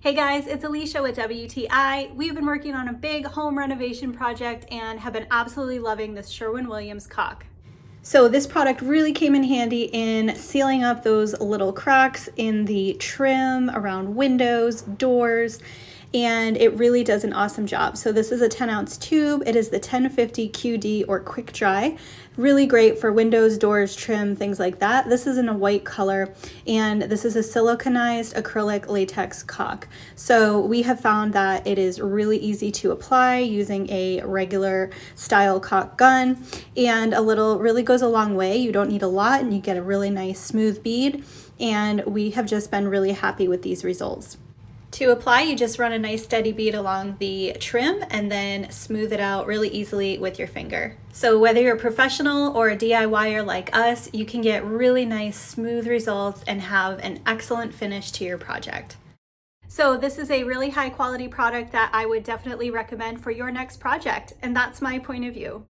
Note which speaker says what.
Speaker 1: Hey guys, it's Alicia with WTI. We've been working on a big home renovation project and have been absolutely loving this Sherwin-Williams caulk. So this product really came in handy in sealing up those little cracks in the trim around windows, doors, and it really does an awesome job. So this is a 10-ounce tube. It is the 1050QD or quick dry. Really great for windows, doors, trim, things like that. This is in a white color, and this is a siliconized acrylic latex caulk. So we have found that it is really easy to apply using a regular style caulk gun, and a little really goes a long way. You don't need a lot and you get a really nice smooth bead, and we have just been really happy with these results. To apply, you just run a nice steady bead along the trim and then smooth it out really easily with your finger. So whether you're a professional or a DIYer like us, you can get really nice smooth results and have an excellent finish to your project. So this is a really high quality product that I would definitely recommend for your next project, and that's my point of view.